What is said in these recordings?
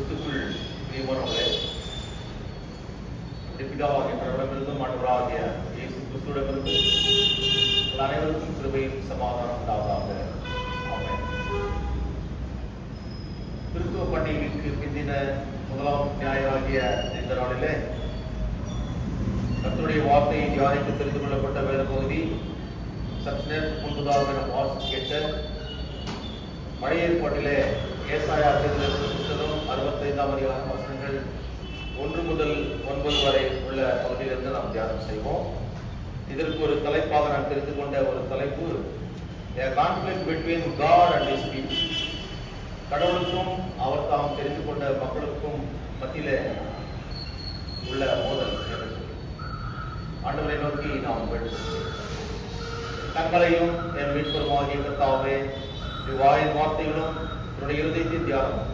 கிறிஸ்துக்குள் பிரியமானவர்களே, பிதாவாகிய கடவுளிடமிருந்தும் ஆண்டவராகிய இயேசு கிறிஸ்துவிடமிருந்து உங்கள் அனைவருக்கும் கிருபையும் சமாதானம் உண்டாவதாக. ஆமென். கிறிஸ்துவ பண்டிகைக்கு பிந்தின முதலாம் ஞாயிறாகிய இந்த நாளிலே கர்த்தருடைய வார்த்தையை தியானித்து தெரிந்து கொள்ளப்பட்ட வேத பகுதி சற்று நேரத்துக்கு முன்பதாக நாம் வாசித்து கேட்ட பழைய ஏற்பாட்டிலே ஏசாயா புத்தகம் 65ஆம் அதிகாரம் வசனங்கள் 1 முதல் 9 வரை உள்ள பகுதியிலிருந்து நாம் தியானம் செய்வோம். இதற்கு ஒரு தலைப்பாக நான் தெரிந்து கொண்ட ஒரு தலைப்பு, A conflict between God and His people. கடவுளுக்கும் அவர் தாம் தெரிந்து கொண்ட மக்களுக்கும் மத்தியிலே உள்ள மோதல் என்று சொல்லி ஆண்டவரை நோக்கி நாம் வேண்டுகிறோம். கண்களையும் என் மீட்பருமாகிய கர்த்தாவே, வாயின் வார்த்தைகளும் என்னுடைய இருதயத்தின் தியானம்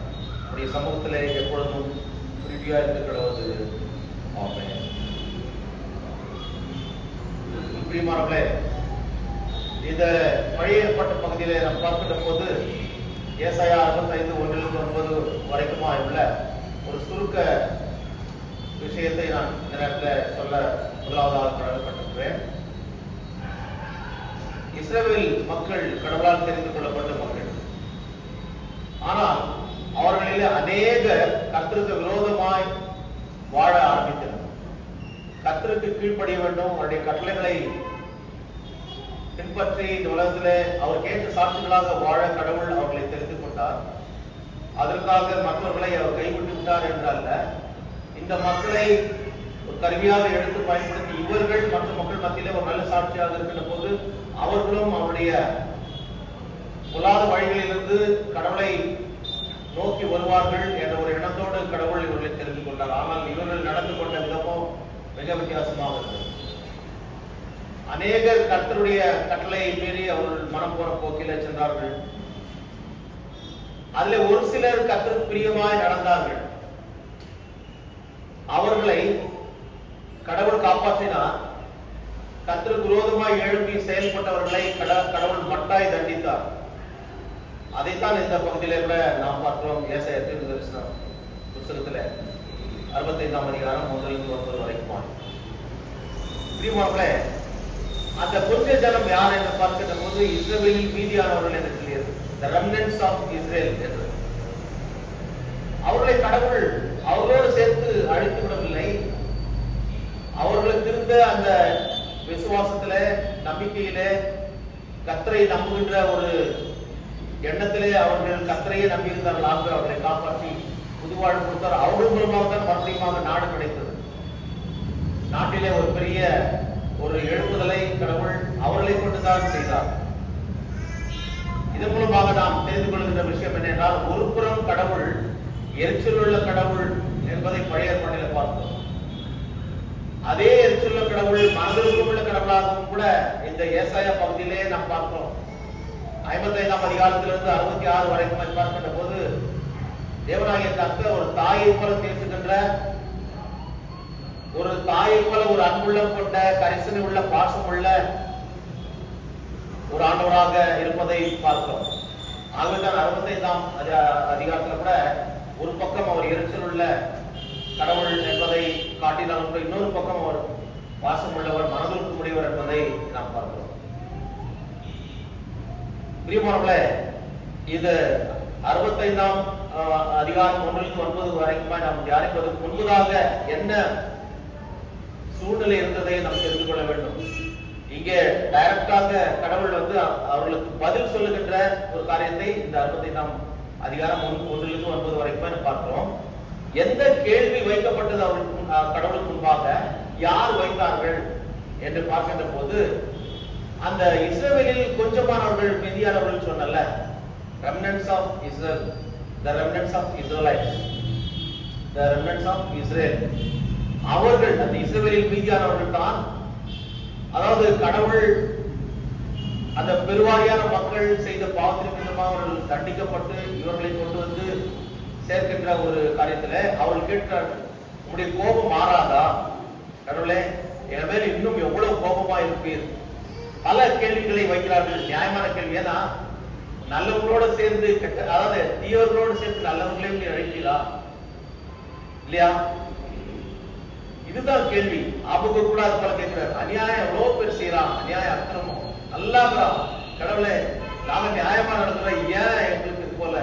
உடைய சமூகத்திலே எப்பொழுதும் உறுதியாக இருக்க கிடவது. ஆமென். பிரியமானவர்களே, இந்த பழைய ஏற்பாட்டு பகுதியிலே நாம் பார்க்கின்ற போது ஏசாயா 65:1-9 வரைக்குமாய் உள்ள ஒரு சுருக்க விஷயத்தை நான் இந்த நேரத்தில் சொல்ல முதலாவதாக கடமைப்பட்டிருக்கிறேன். இஸ்ரவேல் மக்கள் கடவுளால் தெரிந்து கொள்ளப்பட்ட மக்கள். ஆனால் அவர்களிலே அநேக கர்த்தருக்கு விரோதமாய் வாழ ஆரம்பித்தனர். கர்த்தருக்கு கீழ்ப்படிய வேண்டும், அவருடைய கட்டளைகளை பின்பற்றி இந்த உலகத்திலே அவருக்கு ஏற்ற சாட்சிகளாக வாழ கடவுள் அவர்களை தெரிந்து கொண்டார். அதற்காக மற்றவர்களை அவர் கைவிட்டு விட்டார் என்றல்ல, இந்த மக்களை ஒரு கருவியாக எடுத்து பயன்படுத்தி இவர்கள் மற்ற மக்கள் மத்தியிலே ஒரு நல்ல சாட்சியாக இருக்கின்ற போது அவர்களும் அவருடைய பொல்லாத வழிகளிலிருந்து கடவுளை நோக்கி வருவார்கள் என்ற ஒரு எண்ணத்தோடு கடவுள் இவர்களை தெரிந்து கொண்டார். ஆனால் இவர்கள் நடந்து கொண்ட விதமோ மிக வித்தியாசமாக இருந்தது. அநேகர் கர்த்தருடைய கட்டளையை மீறி அவர்கள் மனம் போற போக்கில சென்றார்கள். அதில் ஒரு சிலர் கர்த்தருக்கு பிரியமாய் நடந்தார்கள். அவர்களை கடவுள் காப்பாற்றினார். கர்த்தருக்கு விரோதமாய் எழுப்பி செயல்பட்டவர்களை கடவுள் மட்டாய் தண்டித்தார். அதைத்தான் இந்த பகுதியில கூட நாம் பார்க்கிறோம். ஏசாயா தீர்க்கதரிசன புத்தகத்துல 65ஆம் அதிகாரம் 1-9 வரைக்கும். பிரியமானவர்களே, அந்த கொஞ்ச ஜனம் யார் என்று பார்க்கின்ற போது இஸ்ரவேலில் மீதியானவர்கள் என்று சொல்லியது, the remnants of Israel என்று. அவர்களை கடவுள் அவர்களோடு சேர்த்து அழித்து விடவில்லை. அவர்களுக்கு இருந்த அந்த விசுவாசத்திலே, நம்பிக்கையிலே, கர்த்தரை நம்புகின்ற ஒரு எண்ணத்திலே அவர்கள் கர்த்தரையே நம்பியிருந்தார்கள். ஆண்டு அவர்களை காப்பாற்றி புதுவாழ்வு கொடுத்தார். அவர்கள் மூலமாக தான் மறுபடியும் நாடு கிடைத்தது. நாட்டிலே ஒரு பெரிய ஒரு எழுப்புதலை கடவுள் அவர்களை கொண்டுதான் செய்தார். இதன் மூலமாக நாம் தெரிந்து கொள்கின்ற விஷயம் என்னென்றால், ஒரு புறம் கடவுள் எரிச்சல் உள்ள கடவுள் என்பதை பழைய ஏற்பாட்டில் பார்த்தோம். அதே எரிச்சல் கடவுள் மனதிற்கும் உள்ள கடவுளாகவும் கூட இந்த ஏசாயா பகுதியிலே நாம் பார்க்கிறோம். 55ஆம் அதிகாரத்திலிருந்து 66 வரைக்கும் பார்க்கின்ற போது தேவனாகிய கர்த்தர் ஒரு தாயை போல பேசுகின்ற, ஒரு தாயை போல ஒரு அன்புள்ளம் கொண்ட, கரிசனை உள்ள, பாசம் உள்ள ஒரு ஆண்டவராக இருப்பதை பார்க்கிறோம். ஆகவேதான் 65ஆம் அதிகாரத்தில் கூட ஒரு பக்கம் அவர் எரிச்சல் உள்ள கடவுள் என்பதை காட்டினாலும் கூட இன்னொரு பக்கம் அவர் பாசம் உள்ளவர், மனதிற்கு முடியவர் என்பதை நாம் பார்க்கிறோம். பிரியமானவர்களே, இது 65ஆம் அதிகாரம் 1-9 வரைக்கும் நாம் தியானிப்பதற்கு முன்பதாக என்ன சூழ்நிலை இருந்ததை நாம் தெரிந்து கொள்ள வேண்டும். இங்கே டைரக்டாக கடவுள் அவர்களுக்கு பதில் சொல்லுகின்ற ஒரு காரியத்தை இந்த 65ஆம் அதிகாரம் 1-9 வரைக்கும் பார்க்கிறோம். எந்த கேள்வி வைக்கப்பட்டது அவர்களுக்கு கடவுளுக்கு முன்பாக, யார் வைத்தார்கள் என்று பார்க்கின்ற போது, அந்த இஸ்ரவேலில் கொஞ்சமானவர்கள் மீதியானவர்கள் சொன்னல, remnants of Israel, the remnants of Israelites, the remnants of Israel, அவர்கள் அந்த இஸ்ரவேலில் மீதியானவர்கள் தான். அதாவது கடவுள் அந்த பெருவாரியான மக்கள் செய்த பாவத்தின் நிமித்தமாக அவர்கள் தண்டிக்கப்பட்டு இவர்களை கொண்டு வந்து சேர்க்கின்ற ஒரு காரியத்துல அவர்கள் கேட்கிறார்கள், உங்களுடைய கோபம் மாறாதா கடவுளே, என் மேல் இன்னும் எவ்வளவு கோபமா இருப்பீர்? பல கேள்விகளை வைக்கிறார்கள், நியாயமான கேள்வி. ஏன்னா நல்லவங்களோட சேர்ந்து அதாவது தீயவர்களோடு சேர்ந்து நல்லவர்களையும் நீ அழைக்கிறா, இல்லையா? இதுதான் கேள்வி. ஆபத்து கூட அது போல கேட்கிறார். அநியாயம் எவ்வளவு பேர் செய்யறான், அநியாய அக்கிரமம் நல்லா கடவுளே நாம நியாயமா நடக்கிற ஏன் எங்களுக்கு இது போல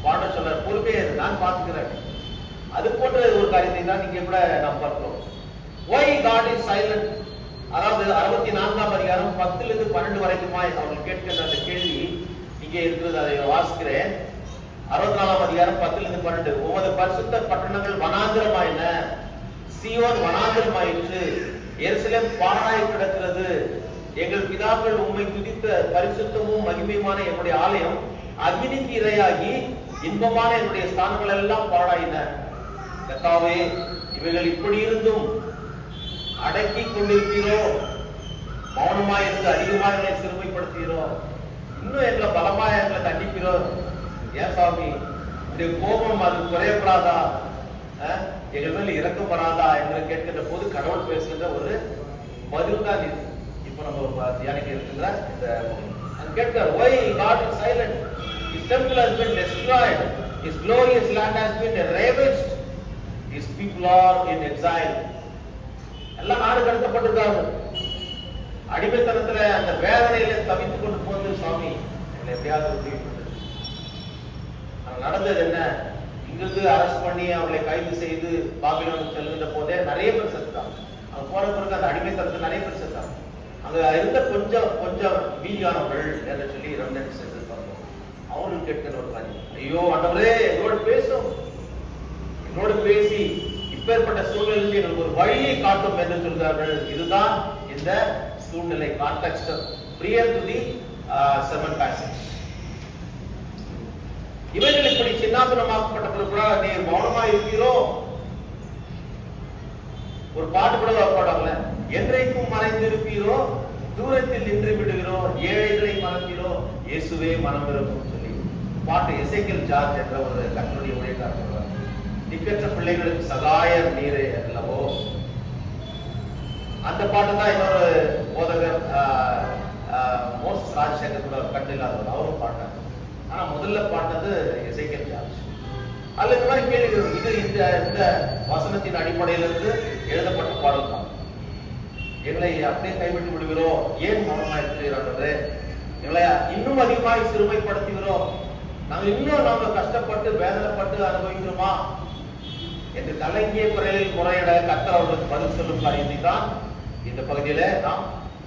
பாட சொல்ற பொறுப்பே நான் பார்த்துக்கிறேன். அது போன்ற ஒரு காரியத்தை தான் நீங்க கூட நாம் பார்க்கிறோம். Why God is silent? அதாவது 64ஆம் அதிகாரம் 10 இருந்து 12 வரைக்குமாய் அவர்கள் கேட்கின்ற அந்த கேள்வி இங்கே இருக்கிறது. அதை வாசிக்கிறேன். 64ஆம் அதிகாரம் 10 இருந்து 12. உமது பரிசுத்த பட்டணங்கள் வனாந்திரமாயின, சீயோன் வனாந்திரமாயிற்று, எருசலேம் பாழாய் கிடக்கிறது. எங்கள் பிதாக்கள் உம்மை துதித்த பரிசுத்தமும் மகிமையுமான என்னுடைய ஆலயம் அக்னிக்கு இரையாகி இன்பமான என்னுடைய ஸ்தானங்கள் எல்லாம் பாழாயின. கர்த்தாவே, இவைகள் இப்படி இருந்தும் அடக்கி கொண்டிருக்கிறோ, மௌனமாய் இருந்து அதிகமாக எங்களை சிறுமைப்படுத்துகிறோ, இன்னும் எங்களை பலமாய் எங்களை தண்டிக்கிறோ. ஏன் சாமி இந்த கோபம் அது குறையப்படாதா, எங்கள் மேல் இறக்கப்படாதா என்று கேட்கின்ற போது கடவுள் பேசுகின்ற ஒரு பதில் தான் இது. இப்போ நம்ம தியானிக்க இருக்கின்ற இந்த கேட்கிறார். Why God is silent? His temple has been destroyed, His glorious land has been ravaged, His people are in exile. எல்லாம் நாடு கடத்தப்பட்டிருக்காங்க. அடிமைத்தனத்துல அந்த வேதனையில தவித்துக் கொண்டு போது சாமி எங்களை எப்படியாவது உதவி பண்ணுது. நடந்தது என்ன? இங்கிருந்து அரெஸ்ட் பண்ணி அவளை கைது செய்து பாபிலோனுக்கு செல்கின்ற போதே நிறைய பேர் செத்துட்டாங்க. அவங்க போற பிறகு அந்த அடிமைத்தனத்தில் நிறைய பேர் செத்தாங்க. அங்க இருந்த கொஞ்சம் வீதியானவர்கள் என்று சொல்லி ரெண்டு சென்று பார்த்தோம். அவர்கள் கேட்கிற ஒரு காரியம், ஐயோ ஆண்டவரே என்னோடு பேசும், என்னோடு பேசி இப்பேற்பட்ட சூழ்நிலையில் எங்களுக்கு ஒரு வழியை காட்டும் என்று சொல்கிறார்கள். இதுதான் இந்த சூழ்நிலை கான்டெக்ஸ்ட் பிரியர் டு தி செவன் பேசேஜ். இவைகள் இப்படி சின்னாபின்னமாக்கப்பட்ட பிறகு நீர் மௌனமா இருக்கிறோ. ஒரு பாட்டு கூட பாடாங்கல்ல, என்றைக்கும் மறைந்திருப்பீரோ, தூரத்தில் நின்று விடுகிறோ, ஏழைகளை மறந்தீரோ, இயேசுவே மனம் இருக்கும் சொல்லி பாட்டு எசேக்கியேல் ஜார்ஜ் என்ற ஒரு கர்த்தருடைய ஊழியக்காரர் சொல்றார். திக்கற்ற பிள்ளைகளுக்கு சகாயர் நீரே அல்லவோ. அந்த பாட்டு தான் இன்னொரு போதகர் மோசஸ் ராஜசேகர் கூட கண்டில்லாதவர் அவரும் பாட்டார். ஆனா முதல்ல பாட்டது எசேக்கியேல் ஜார்ஜ். அல்ல இந்த மாதிரி கேள்வி, இது இந்த வசனத்தின் அடிப்படையிலிருந்து எழுதப்பட்ட பாடல் தான். எங்களை அப்படியே கைவிட்டு விடுகிறோம், ஏன் மௌனமா இருக்கிறார்கள், எங்களை இன்னும் அதிகமாக சிறுமைப்படுத்துகிறோம், நாங்க கஷ்டப்பட்டு வேதனைப்பட்டு அனுபவிக்கிறோமா என்று கலங்கிய குரலில் முறையிட கர்த்தர் அவர்களுக்கு பதில் சொல்லும் காரியத்தை தான் இந்த பகுதியில நாம்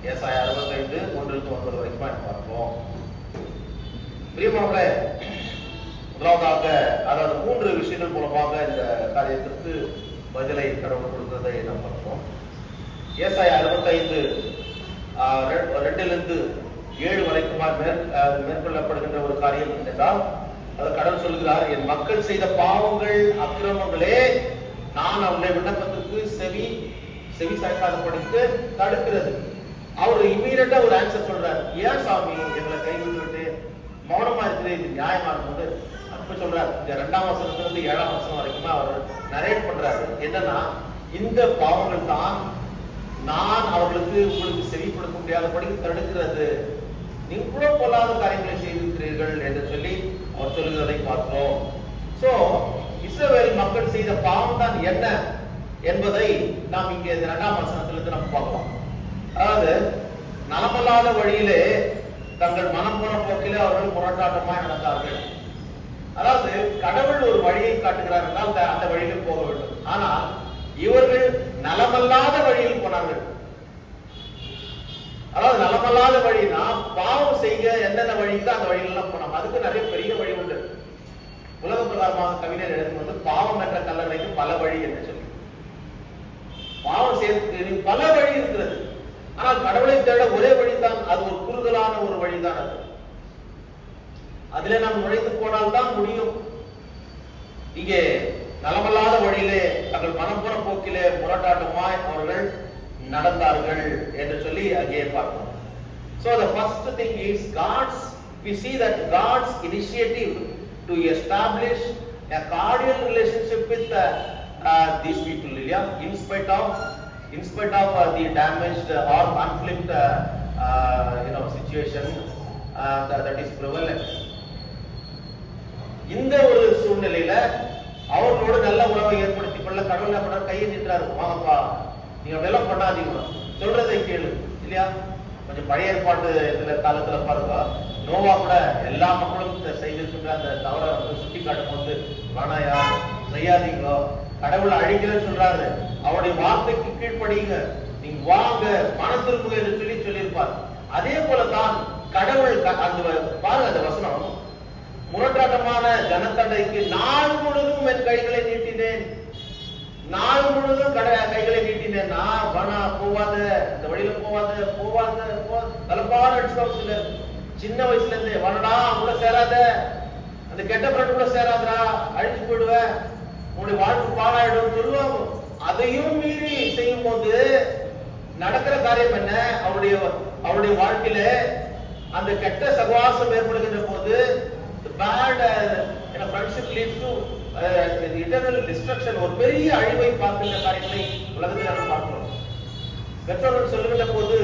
ஏசாயா 65 1-9 வரைக்கும் பார்ப்போம். பிரியமானவர்களே, முதலாவதாக அதாவது 3 விஷயங்கள் மூலமாக இந்த காரியத்திற்கு பதிலை கடவுள் கொடுத்ததை நாம் பார்ப்போம். ஏசாயா 65 2-7 வரைக்குமா மேற்கொள்ளப்படுகின்ற ஒரு காரியம் என்றால், அது கடவுள் சொல்கிறார், என் மக்கள் செய்த பாவங்கள் அக்கிரமங்களே நான் அவருடைய விண்ணப்பத்திற்கு செவி சாய்க்காதபடிக்கு தடுக்கிறது. அவர் இம்மீடியட்டா ஒரு ஆன்சர் சொல்றார். ஏன் சாமி எங்களை கைவிட்டு விட்டு மௌனமா இருக்கிறது, இது நியாயமா இருக்கும்போது அப்ப சொல்றாரு. இந்த 2ஆம் வசனத்துல இருந்து 7ஆம் வசனம் வரைக்குமே அவர் நரேட் பண்றாரு. என்னன்னா, இந்த பாவங்கள் தான் நான் அவர்களுக்கு உங்களுக்கு செவிப்படுத்த முடியாதபடி தடுக்கிறது, நீங்க கூட பொல்லாத காரியங்களை செய்திருக்கிறீர்கள் என்று சொல்லி அவர் சொல்லுகிறதை பார்த்தோம். சோ இஸ்ரவேல் மக்கள் செய்த பாவம் தான் என்ன என்பதை நாம் இங்கே இந்த 2ஆம் வசனத்திலிருந்து நம்ம பார்க்கலாம். அதாவது நலமல்லாத வழியிலே தங்கள் மனம் போன போக்கிலே அவர்கள் முரட்டாட்டமாய் நடந்தார்கள். அதாவது கடவுள் ஒரு வழியை காட்டுகிறார் என்றால் அந்த வழியில போக வேண்டும். ஆனால் இவர்கள் நலமல்லாத வழியில் போனார்கள். அதாவது நலமல்லாத வழினா பாவம் செய்ய என்னென்ன வழிக்கு அந்த வழியிலாம் போனோம். அதுக்கு நிறைய பெரிய வழி உண்டு. உலக பிரகாரமாக கவிஞர் எழுதும் பாவம் என்ற கல்லறைக்கு பல வழி என்று சொல்லி பாவம் செய்யறதுக்கு பல வழி இருக்கிறது. ஆனால் கடவுளை தேட ஒரே வழிதான், அது ஒரு குறுகலான ஒரு வழிதான். அது அதிலே நாம் நுழைந்து போனால் தான் முடியும். இங்கே நலமல்லாத வழியிலே தங்கள் மனம் போன போக்கிலே முரட்டாட்டமாய் அவர்கள் நடந்தார்கள் என்று சொல்லி அங்கே பார்க்கிறோம். So the first thing is we see that God's initiative to establish a cordial relationship with these people, in spite of the damaged or conflict situation that is prevalent. இந்த ஒரு சூழ்நிலையில அவர்களோடு நல்ல உறவை ஏற்படுத்திக் கொள்ள கடவுள் என்ன பண்ணாரு, கையை நின்றாரு, வாங்கப்பா நீங்க அப்படியெல்லாம் பண்ணாதீங்க, சொல்றதை கேளு இல்லையா. கொஞ்சம் பழைய ஏற்பாட்டு இதுல காலத்துல பாருங்க, நோவா கூட எல்லா மக்களும் செய்திருக்கின்ற அந்த தவறை வந்து சுட்டி காட்டும் போது, வேணாயா செய்யாதீங்க, கடவுள் அழிக்கிறேன்னு சொல்றாரு, அவருடைய வார்த்தைக்கு கீழ்ப்படிங்க, நீங்க வாங்க மனத்திரும்புங்க என்று சொல்லியிருப்பார். அதே போலதான் கடவுள் அந்த பாருங்க அந்த வசனம், முரட்டாட்டமான ஜனத்தண்டைக்கு நாள் முழுதும் என் கைகளை நீட்டினேன், நாள் முழுதும் கைகளை நீட்டினேன், நான் வனா போவாத, இந்த வழியில போவாத தலப்பான அடிச்சுக்கோ, சின்ன வயசுல இருந்து வனடா கூட சேராத, அந்த கெட்ட ஃப்ரெண்ட் கூட சேராதரா, அழிச்சு போயிடுவேன், உங்களுடைய வாழ்க்கை பாழாயிடும் சொல்லுவாங்க. அதையும் மீறி செய்யும் போது நடக்கிற காரியம் என்ன, அவருடைய வாழ்க்கையில அந்த கெட்ட சகவாசம் ஏற்படுகின்ற போது bad friendship leads to eternal destruction, ஒரு பெரிய அழிவை பார்க்கின்ற காரியங்களை உலகத்தில் நாம் பார்க்கிறோம். பெற்றோர்கள் சொல்லுகின்ற போது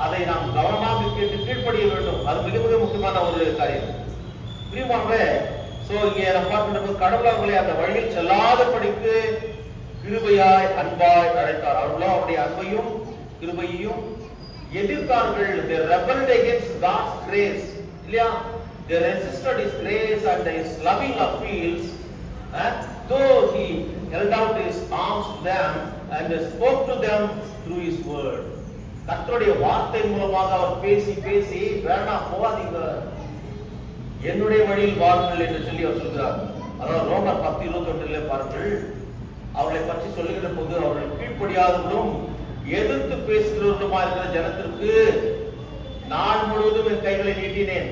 அதை நாம் கவனமாக கேட்டு கீழ்ப்படிய வேண்டும், அது மிக மிக முக்கியமான ஒரு காரியம். பிரியமானவர்களே, சோ இங்கே நாம் பார்க்கின்ற போது கடவுள் அவர்களை அந்த வழியில் செல்லாதபடிக்கு கிருபையாய் அன்பாய் அழைத்தார். அவர்களும் அவருடைய அன்பையும் கிருபையையும் எதிர்த்தார்கள். They rebelled against God's grace இல்லையா. They resisted His grace and His loving appeals, though He held out His arms to them and spoke to them through His word. கர்த்தருடைய வார்த்தை மூலமாக அவர் பேசி வேண்டாம் போகாதீங்க, என்னுடைய வழியில் வாருங்கள் என்று சொல்லி அவர் சொல்கிறார். அதாவது ரோமர் 10:21 பாருங்கள், அவர்களை பற்றி சொல்லுகிற போது அவர்கள் கீழ்ப்படியாதவர்களும் எதிர்த்து பேசுகிறவர்களுமா இருக்கிற ஜனத்திற்கு நாள் முழுவதும் என் கைகளை நீட்டினேன்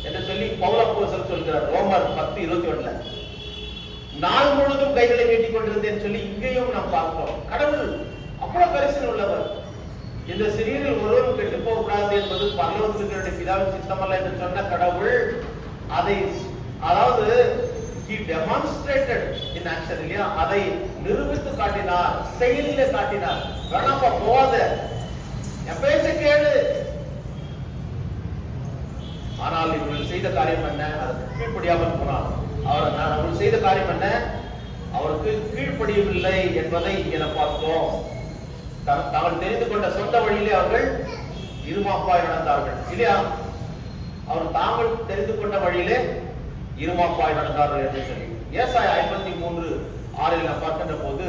என்று சொல்லி பவுல் அப்போஸ்தலன் சொல்கிறார். ரோமர் 10:21 நாள் முழுவதும் கைகளை நீட்டிக் கொண்டிருந்தேன் சொல்லி இங்கேயும் நாம் பார்க்கிறோம். கடவுள் அவ்வளவு கரிசனை உள்ளவர். இந்த சிறியரில் ஒருவரும் கெட்டு போகக்கூடாது என்பது பரலோகத்தினுடைய பிதாவின் சித்தமல்ல என்று சொன்ன கடவுள் அதை, அதாவது he demonstrated in action இல்லையா, அதை நிரூபித்து காட்டினார், செயலிலே காட்டினார். வேணாப்பா போகாத, என் பேச்ச கேளு. ஆனால் இவர்கள் செய்த காரியம் என்ன, அதற்கு கீழ்ப்படியாமல் போனார். அவர்கள் செய்த காரியம் என்ன, அவருக்கு கீழ்ப்படியவில்லை என்பதை என பார்த்தோம். தாங்கள் தெரிந்து கொண்ட சொந்த வழியிலே அவர்கள் இருமாப்பாய் நடந்தார்கள் இல்லையா. அவர் தாங்கள் தெரிந்து கொண்ட வழியிலே இருமாப்பாய் நடந்தார்கள் என்று சொல்லி ஏசாயா 53:6 பார்க்கின்ற போது,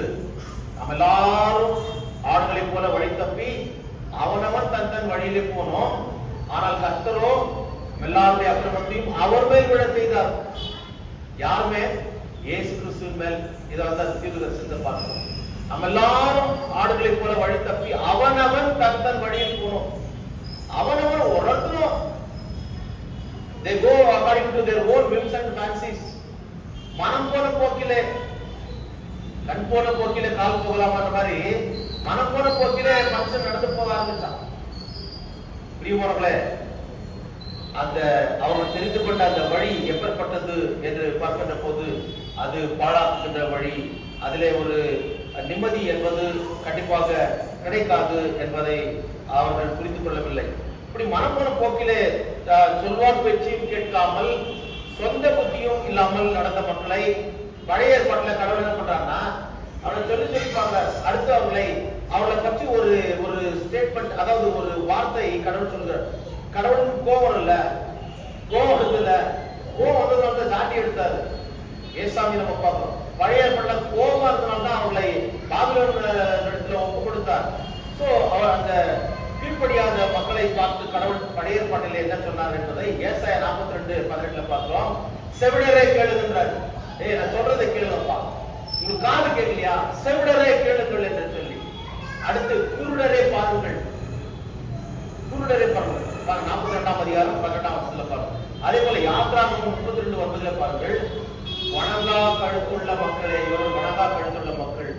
நம்ம எல்லாரும் ஆடுகளை போல வழி தப்பி அவனவன் தன் வழியிலே போனோம், ஆனால் கர்த்தரோ எல்லாருடைய அக்கிரமத்தையும் அவர் மேல் விழ செய்தார். யாருமே இயேசு கிறிஸ்துவின் மேல். இதை வந்து தீர்க்கதரிசனத்தை பார்க்கிறோம். நம்ம எல்லாரும் ஆடுகளை போல வழி தப்பி அவனவன் தன் வழியில் போனோம், அவனவன் ஒருத்தரும் they go according to their own whims and fancies. மனம் போன போக்கிலே, கண் போன போக்கிலே கால் போகலாமா மாதிரி மனம் போன போக்கிலே மனுஷன் நடந்து போக ஆரம்பிச்சான். பிரியமானவர்களே, அந்த அவர்கள் தெரிந்து கொண்ட அந்த வழி எப்பேற்பட்டது என்று பார்க்கின்ற போது அது பாழாக்குகின்ற வழி, அதிலே ஒரு நிம்மதி என்பது கண்டிப்பாக கிடைக்காது என்பதை அவர்கள் புரிந்து கொள்ளவில்லை. இப்படி மனப்போன போக்கிலே சொல்வார் பேச்சையும் கேட்காமல் சொந்த புத்தியும் இல்லாமல் நடந்த மக்களை பழைய ஏற்பாட்டுல கடவுள் என்ன பண்றாங்கன்னா, அவரை சொல்லிப்பாங்க. அடுத்து அவர்களை பற்றி ஒரு ஸ்டேட்மெண்ட், அதாவது ஒரு வார்த்தை கடவுள் சொல்கிறார். கடவுளுக்கு கோபம் இல்ல, கோபம் இருக்குல்ல, கோபம் வந்ததுனால சாட்டி எடுத்தாரு. ஏசாமி நம்ம பார்க்கிறோம். பழைய ஏற்பாட்டுல கோபம் இருந்தனால்தான் அவர்களை பாபிலோன் இடத்துல ஒப்பு கொடுத்தார். சோ அவர் அந்த கீழ்ப்படியாத மக்களை பார்த்து கடவுள் பழைய ஏற்பாட்டில் என்ன சொன்னார் என்பதை ஏசாயா 42:18 பார்க்கிறோம். செவிடரே கேளுகின்றார். நான் சொல்றதை கேளுங்கப்பா, உங்களுக்கு காது கேட்கலையா, செவிடரே கேளுங்கள் என்று சொல்லி. அடுத்து குருடரே பாருங்கள், குருடரே பாருங்கள். 42:18 பாருங்கள். அதே போல யாத்ராகமம் 32:9 பாருங்கள். வணங்கா கழுத்துள்ள மக்களே, இவர்கள் வணங்கா கழுத்துள்ள மக்கள்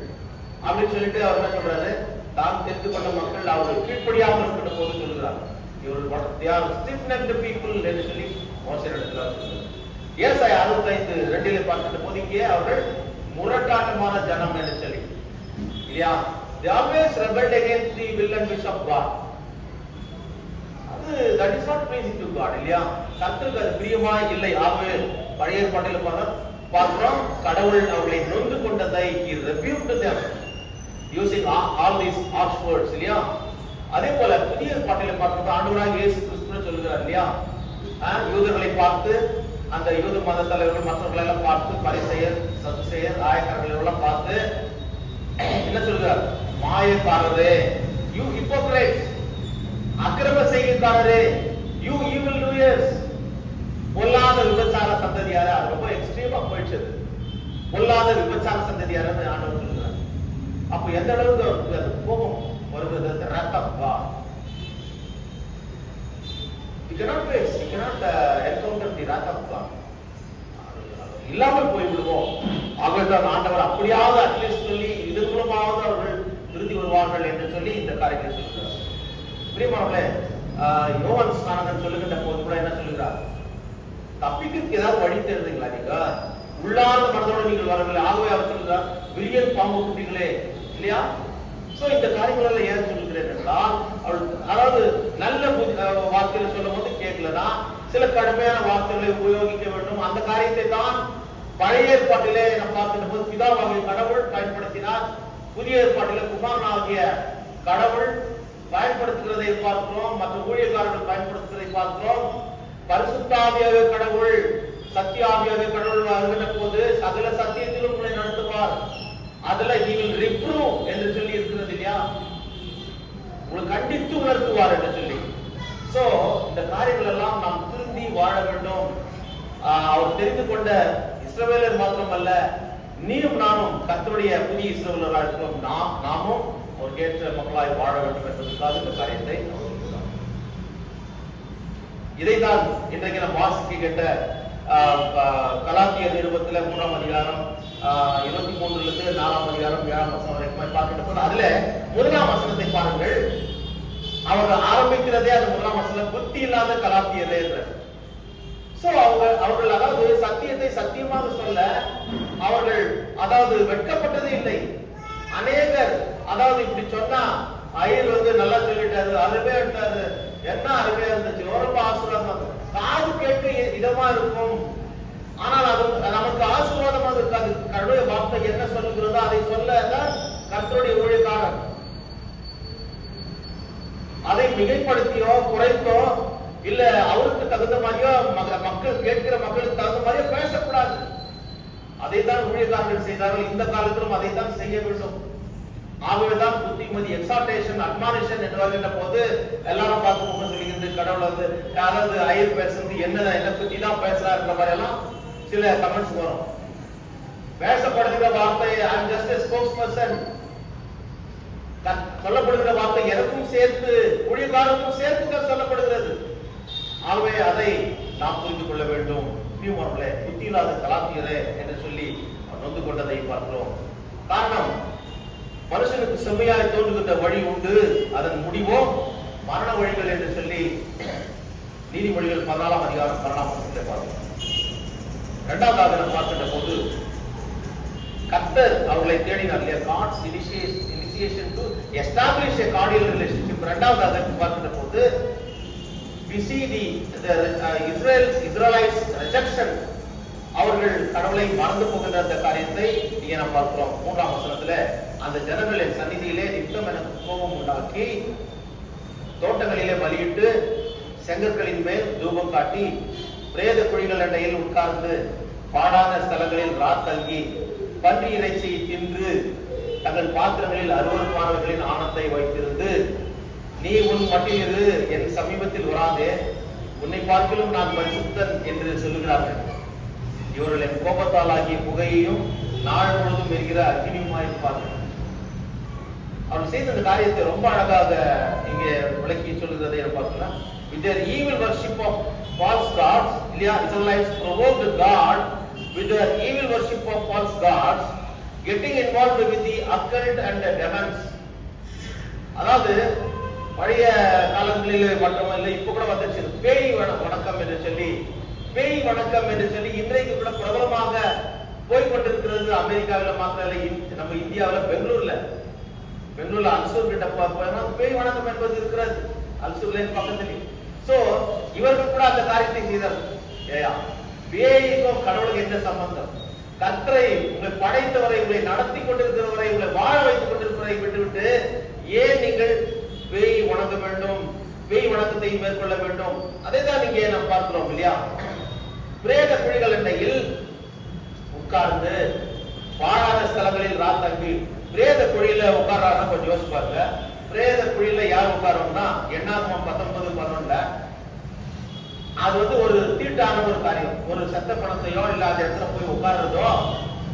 அப்படின்னு சொல்லிட்டு அவர் என்ன சொல்றாரு, தான் தெரிந்து கொண்ட மக்கள் அவர்கள் கீழ்ப்படியாமல் இருக்கிற போது சொல்கிறார், இவர்கள் stiff-necked people என்று சொல்லி மோசே இடத்துல சொல்றார். ஏசாயா 65:2 பார்க்கின்ற போது இங்கே அவர்கள் முரட்டாட்டமான ஜனம் என்று சொல்லி இல்லையா. They always rebelled against the will and wish of God. That is not pleasing to God இல்லையா. கர்த்தருக்கு அது பிரியமாய் இல்லை. ஆகவே பழைய ஏற்பாட்டில் பார்க்கிறோம், கடவுள் அவர்களை நொந்து கொண்ட கொண்டதை he rebuked them using all these harsh words இல்லையா? அதே போல புதிய பாட்டிலே பார்க்கும்போது ஆண்டவராகிய இயேசு கிறிஸ்து சொல்கிறார் இல்லையா, யூதர்களை பார்த்து, அந்த யூத மத தலைவர்கள் மற்றவர்களை எல்லாம் பார்த்து, பரிசேயர் சதுசேயர் ஆயக்காரர்களை எல்லாம் பார்த்து என்ன சொல்கிறார்? மாயக்காரரே, யூ ஹிப்போக்ரைட்ஸ், அக்கிரம செய்கைக்காரரே, யூ ஈவில் டூயர்ஸ், பொல்லாத விபச்சார சந்ததியாரா. ரொம்ப எக்ஸ்ட்ரீமா போயிடுச்சு. பொல்லாத விபச்சார சந்ததியாரன்னு ஆண்டவர் சொல்கிறார். அப்ப எந்த அளவுக்கு அவருக்கு அது கோபம் வருகிறது? the wrath of God. You cannot face, you cannot encounter the wrath of God. இல்லாமல் போய்விடுவோம். ஆகவேதான் ஆண்டவர் அப்படியாவது அட்லீஸ்ட் சொல்லி இது மூலமாவது அவர்கள் திருந்தி வருவார்கள் என்று சொல்லி இந்த காரியத்தை சொல்கிறார். பிரியமானவர்களே, யோவான் ஸ்நானகன் சொல்லுகின்ற போது கூட என்ன சொல்லுகிறார்? தப்பிக்கிறதுக்கு ஏதாவது வழி தெரியுதுங்களா? நீங்க உள்ளார்ந்த மனதோடு நீங்கள் வரவில்லை. ஆகவே அவர் சொல்லுகிறார், விரியன் பாம்பு குட்டிகளே இல்லையா? சோ இந்த காரியங்கள் எல்லாம் ஏன் சொல்லுகிறேன் என்றால், அதாவது நல்ல வார்த்தைகளை சொல்லும் போது கேட்கலன்னா சில கடுமையான வார்த்தைகளை உபயோகிக்க வேண்டும். அந்த காரியத்தை தான் பழைய ஏற்பாட்டிலே நம்ம பார்க்கின்ற போது பிதாவாகிய கடவுள் பயன்படுத்தினார். புதிய ஏற்பாட்டிலே குமாரனாகிய கடவுள் பயன்படுத்துகிறதை பார்க்கிறோம். மற்ற ஊழியக்காரர்கள் பயன்படுத்துகிறதை பார்க்கிறோம். பரிசுத்த ஆவியாகிய கடவுள், சத்திய ஆவியாகிய கடவுள் வருகின்ற போது சகல சத்தியத்திலும் உங்களை நடத்துவார். அதுல he will reprove என்று சொல்லி இருக்கிறது இல்லையா? உங்களை கண்டித்து உணர்த்துவார் என்று சொல்லி. சோ இந்த காரியங்கள் எல்லாம் நாம் திருந்தி வாழ வேண்டும். அவர் தெரிந்து கொண்ட இஸ்ரவேலர் மாத்திரமல்ல, நீயும் நானும் கர்த்தருடைய புதிய இஸ்ரவேலராக இருக்கிறோம். நாமும் ஒரு கேட்ட மக்களாய் வாழ வேண்டும் என்பதற்காக இந்த காரியத்தை சொல்கிறார். இதைதான் இன்றைக்கு நாம் வாசிக்க கேட்ட கலாத்தியர் நிருபத்துல 3ஆம் அதிகாரம் 23 4ஆம் அதிகாரம் 7ஆம் வசனம் வரைக்கும் பார்க்கின்ற போது அதுல 1ஆம் வசனத்தை பாருங்கள். அவர்கள் ஆரம்பிக்கிறதே அந்த 1ஆம் வசனம் புத்தி இல்லாத கலாத்தியரே என்ற. சோ அவர்கள் அதாவது சத்தியத்தை சத்தியமாக சொல்ல அவர்கள் அதாவது வெட்கப்பட்டதே இல்லை. அநேகர் அதாவது இப்படி சொன்னா ஐயர் நல்லா சொல்லிட்டாரு, அருமையா இருந்தாரு, என்ன அருமையா இருந்துச்சு, ரொம்ப ஆசீர்வாதம், காது கேட்க இதமா இருக்கும். ஆனால் அது நமக்கு ஆசீர்வாதமாக இருக்காது. கடவுளுடைய வார்த்தை என்ன சொல்லுகிறதோ அதை சொல்ல கர்த்தருடைய ஊழியக்காரர். அதை மிகைப்படுத்தியோ குறைத்தோ இல்ல அவருக்கு தகுந்த மாதிரியோ மக்கள் கேட்கிற மக்களுக்கு தகுந்த மாதிரியோ பேசக்கூடாது. அதைத்தான் ஊழியக்காரர்கள் செய்தார்கள். இந்த காலத்திலும் அதைத்தான் செய்ய வேண்டும். ஆகவேதான் புத்திமதி, எக்ஸார்டேஷன், அட்மானிஷன் என்று வருகின்ற போது எல்லாரும் பார்த்து சொல்லிக்கிறது, கடவுள் யாராவது ஐயர் பேசுறது என்ன பத்தி தான் பேசுறாருன்ற மாதிரி எல்லாம் சில கமெண்ட்ஸ் வரும். பேசப்படுகிற வார்த்தை ஐ அம் ஜஸ்ட் எ ஸ்போக்ஸ்பர்சன், சொல்லப்படுகிற வார்த்தை எனக்கும் சேர்த்து ஊழியக்காரருக்கும் சேர்த்து சொல்லப்படுகிறது. ஆகவே அதை நாம் புரிந்து கொள்ள வேண்டும். புத்தி இல்லாத கலாத்தியரே என்று சொல்லி நொந்து கொண்டதை பார்க்கிறோம். காரணம், மனுஷனுக்கு செம்மையாய் தோன்றுகின்ற வழி உண்டு, அதன் முடிவோ மரண வழிகள் என்று சொல்லி நீதிமொழிகள் 14ஆம் அதிகாரம் 12ஆம் வசனத்தை பார்க்கிறோம். 2வது பார்க்கின்ற போது கர்த்தர் அவர்களை தேடினார் இல்லையா? God's initiation to establish a cordial relationship. 2வது பார்க்கின்ற போது we see the Israelites rejection. அவர்கள் கடவுளை மறந்து போகின்ற அந்த காரியத்தை இங்கே நாம் பார்க்கிறோம். 3ஆம் வசனத்துல அந்த ஜனங்களின் சந்நிதியிலே நித்தம் எனக்கு கோபம் உண்டாக்கி தோட்டங்களிலே பலியிட்டு செங்கற்களின் மேல் தூபம் காட்டி பிரேத குழிகள் அண்டையில் உட்கார்ந்து பாடான ஸ்தலங்களில் ராத்தங்கி பன்றி இறைச்சியை தின்று தங்கள் பாத்திரங்களில் அருவருப்பானவர்களின் ஆணத்தை வைத்திருந்து நீ உன் மட்டிலிரு, என் சமீபத்தில் வராதே, உன்னை பார்க்கிலும் நான் பரிசுத்தன் என்று சொல்லுகிறார்கள். இவர்கள் என் கோபத்தால் ஆகிய புகையையும் நாள் முழுவதும் என்கிற அக்னியுமாயிருப்பார்கள். அவர் செய்த இந்த காரியத்தை ரொம்ப அழகாக இங்கே விளக்கி சொல்லுகிறதை பார்க்கலாம். With their evil worship of false gods, Israelites provoked God with their evil worship of false gods, getting involved with the occult and the demons. அதாவது பழைய காலங்களில் மட்டுமல்ல, இப்ப கூட வந்துச்சு பேய் வணக்கம் என்று சொல்லி, பேய் வணக்கம் என்று சொல்லி இன்றைக்கு கூட பிரபலமாக போய்கொண்டிருக்கிறது. அமெரிக்காவில் மாத்திரம் இல்ல, நம்ம இந்தியாவில் பெங்களூர்ல அல்சூர் கிட்ட போனா பேய் வணக்கம் என்பது இருக்கிறது. அல்சூர்ல பக்கத்துல. சோ இவர்கள் கூட அந்த காரியத்தை செய்தார்கள். ஏயா பேய்க்கும் கடவுளுக்கு என்ன சம்பந்தம்? கர்த்தரை, உங்களை படைத்தவரை, உங்களை நடத்தி கொண்டிருக்கிறவரை, உங்களை வாழ வைத்துக் கொண்டிருக்கிறவரை விட்டுவிட்டு ஏன் நீங்கள் பேய் வணங்க வேண்டும், பேய் வணக்கத்தை மேற்கொள்ள வேண்டும்? அதை தான் இங்கே நாம் பார்க்கிறோம் இல்லையா? பிரேத குழிகள் எண்ணெயில் உட்கார்ந்து பாழான ஸ்தலங்களில் ராத்தங்கி. பிரேத குழியில உட்கார்றாருன்னா கொஞ்சம் யோசிச்சு பாருங்க. பிரேத குழியில யார் உட்காரோம்னா எண்ணாகமம் 19:11 அது ஒரு தீட்டான ஒரு காரியம். ஒரு செத்த பணத்தையோ இல்லாத இடத்துல போய் உட்கார்றதோ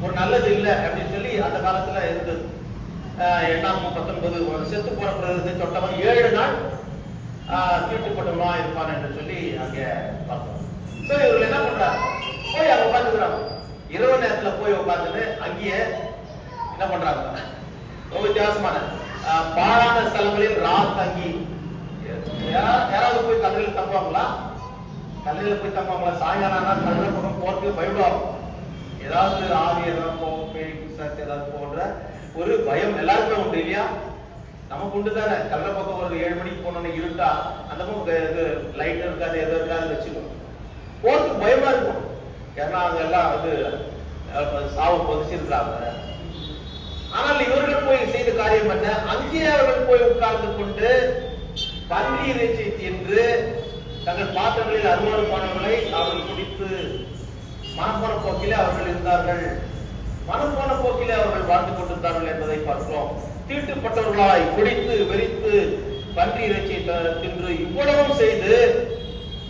ஒரு நல்லது இல்லை அப்படின்னு சொல்லி அந்த காலத்துல இருந்தது. எண்ணாகமம் 19 செத்து போற பிரதேசத்தை தொட்டவன் 7 நாள் தீட்டுப்பட்டவனா இருப்பான் என்று சொல்லி அங்க பார்த்தோம். சரி, இவர்கள் என்ன பண்றாங்க? போய் அங்க உட்காந்துக்கிறாங்க. இரவு நேரத்துல போய் உட்காந்துட்டு அங்கேயே என்ன பண்றாங்க? ரொம்ப வித்தியாசமான பாழான ஸ்தலங்களில் தங்கி. யாராவது போய் கல்லையில் தங்குவாங்களா? கல்லையில போய் தங்குவாங்களா? சாயங்காலம் கல்ல பக்கம் போறதுக்கு பயப்படுவாங்க. ஏதாவது ஆவி ஏதாவது போன்ற ஒரு பயம் எல்லாருக்குமே உண்டு இல்லையா? நமக்கு உண்டு தானே. கல்ல பக்கம் ஒரு 7 மணிக்கு போனோன்னு இருட்டா அந்த பக்கம் லைட் இருக்காது, எது இருக்காது வச்சுக்கணும். போறதுக்கு பயமா இருக்கும். ஏன்னா அங்க எல்லாம் சாவு பொதிச்சிருக்கிறாங்க. ஆனால் இவர்கள் போய் செய்த காரியம் என்ன? அங்கே அவர்கள் போய் உட்கார்ந்து கொண்டு பன்றி இறைச்சி தின்று தங்கள் பாத்திரங்களில் அருவருப்பானவர்களை அவர்கள் குடித்து மனப்போன போக்கிலே அவர்கள் இருந்தார்கள். மனப்போன போக்கிலே அவர்கள் வாழ்ந்து கொண்டிருந்தார்கள் என்பதை பார்க்கிறோம். தீட்டுப்பட்டவர்களாய் குடித்து வெறித்து பன்றி இறைச்சி தின்று இவ்வளவும் செய்து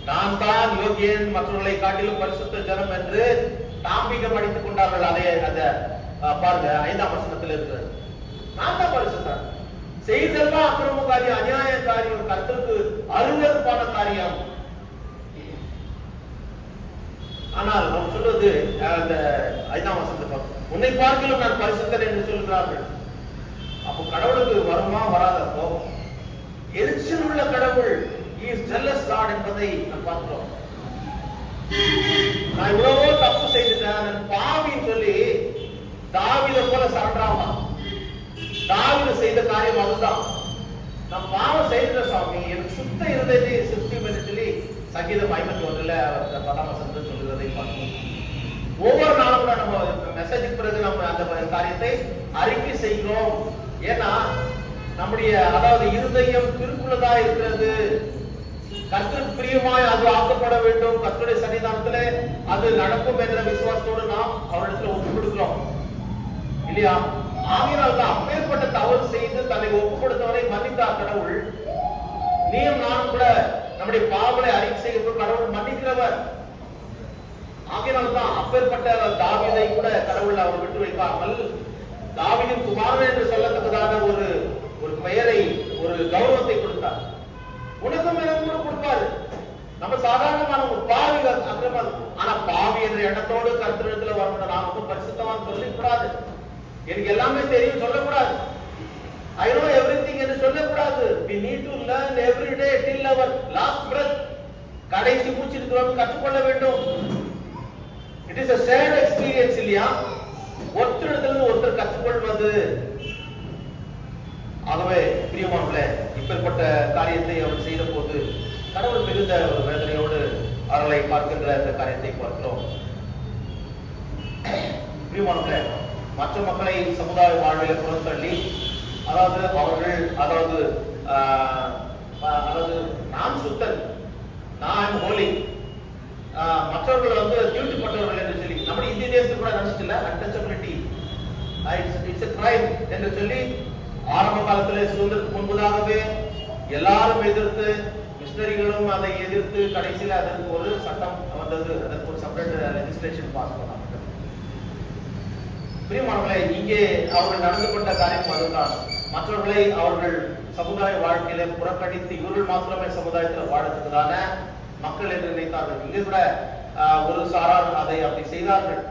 நான் தான் யோகியன், மற்றவர்களை காட்டிலும் பரிசுத்த ஜனம் என்று தாம்பிகம் அடித்துக் கொண்டார்கள். அதே அந்த பாருங்க 5ஆம் வசனத்தில் இருக்கிறது. நான் தான் பரிசுத்தன். செய்தெல்லாம் அக்கிரம காரியம், அநியாய காரியம், கர்த்தருக்கு அருவருப்பான காரியம். ஆனால் நாம் சொல்வது அந்த 5ஆம் வசனத்தை, உன்னை பார்க்கலும் நான் பரிசுத்தன் என்று சொல்கிறார்கள். அப்போ கடவுளுக்கு வருமா வராத கோபம், எரிச்சல் உள்ள கடவுள், he is jealous God என்பதை நாம் பார்க்கிறோம். நான் இவ்வளவோ தப்பு செய்துட்டேன் பாவின்னு சொல்லி தாவீதை போல சரண்டாமா. தாவீது செய்த காரியம் அதுதான். நான் பாவம் செய்த சுவாமி, எனக்கு சுத்த இருதயத்தை சிருஷ்டியும் என்று சொல்லி சங்கீதம் 51 10ஆம் வசனத்தில் சொல்லுவதை பார்க்கிறோம். ஒவ்வொரு நாளும் கூட நம்ம மெசேஜுக்கு பிறகு நம்ம அந்த காரியத்தை அறிக்கை செய்கிறோம். ஏன்னா நம்முடைய இருதயம் திருக்குள்ளதா இருக்கிறது. கர்த்தருக்கு பிரியமாய் அது ஆக்கப்பட வேண்டும். கர்த்தருடைய சன்னிதானத்திலே அது நடக்கும் என்ற விசுவாசத்தோடு நாம் அவரிடத்தில் ஒப்பு கொடுக்கிறோம் இல்லையா? ஆகையால் தான் அப்பேற்பட்ட தவறு செய்து தன்னை ஒப்பு கொடுத்தவரை மன்னித்தார் கடவுள். நீயும் நானும் கூட நம்முடைய பாவங்களை அறிக்கை செய்ய கடவுள் மன்னிக்கிறவர். ஆகையால் தான் அப்பேற்பட்ட தாவீதை கூட கடவுள் அவர் விட்டு வைக்காமல் தாவீதின் குமாரன் என்று சொல்லத்தக்கதான ஒரு பெயரை, ஒரு கௌரவத்தை கொடுத்தார். உனக்கும் எனக்கு கூட கொடுப்பாரு. நம்ம சாதாரணமான ஒரு பாவி அக்கிரமம். ஆனா பாவி என்ற எண்ணத்தோடு கர்த்தரிடத்துல வரணும். நான் வந்து பரிசுத்தவான் சொல்லக்கூடாது, எனக்கு எல்லாமே தெரியும் சொல்லக்கூடாது, I know everything என்று சொல்லக்கூடாது. We need to learn every day till our last breath. கடைசி மூச்சு இருக்கிறவங்க கற்றுக்கொள்ள வேண்டும். It is a shared experience இல்லையா? ஒருத்தரிடத்திலிருந்து ஒருத்தர் கற்றுக்கொள்வது. ஆகவே பிரியமானவர்களே, இப்பேற்பட்ட காரியத்தை அவர் செய்த போது கடவுள் மிகுந்த ஒரு வேதனையோடு அவர்களை பார்க்கின்ற இந்த காரியத்தை பார்க்கிறோம். பிரியமானவர்களே, மற்ற மக்களை சமுதாய வாழ்வில் புறந்தள்ளி அவர்கள் நான் சுத்தன், நான் ஹோலி, மற்றவர்கள் தீட்டுப்பட்டவர்கள் என்று சொல்லி நம்முடைய இந்திய தேசத்துக்கு கூட நடந்துச்சுல அன்டச்சபிலிட்டி, இட்ஸ் a crime என்று சொல்லி ஆரம்ப காலத்தில் சுதந்திரத்துக்கு முன்பதாகவே எல்லாரும் எதிர்த்து, மிஷனரிகளும் அதை எதிர்த்து கடைசியில் அதற்கு ஒரு சட்டம் வந்தது. அதற்கு ஒரு செப்பரேட் லெஜிஸ்லேஷன் பாஸ் பண்ணாங்க. பிரியமானவர்களே, இங்கே அவர்கள் நடந்து கொண்ட காரியம் அதுதான். மற்றவர்களை அவர்கள் சமுதாய வாழ்க்கையில புறக்கணித்து இவர்கள் மாத்திரமே சமுதாயத்தில் வாழறதுக்குதான மக்கள் என்று நினைத்தார்கள். இங்கே கூட ஒரு சாரார் அதை அப்படி செய்தார்கள்.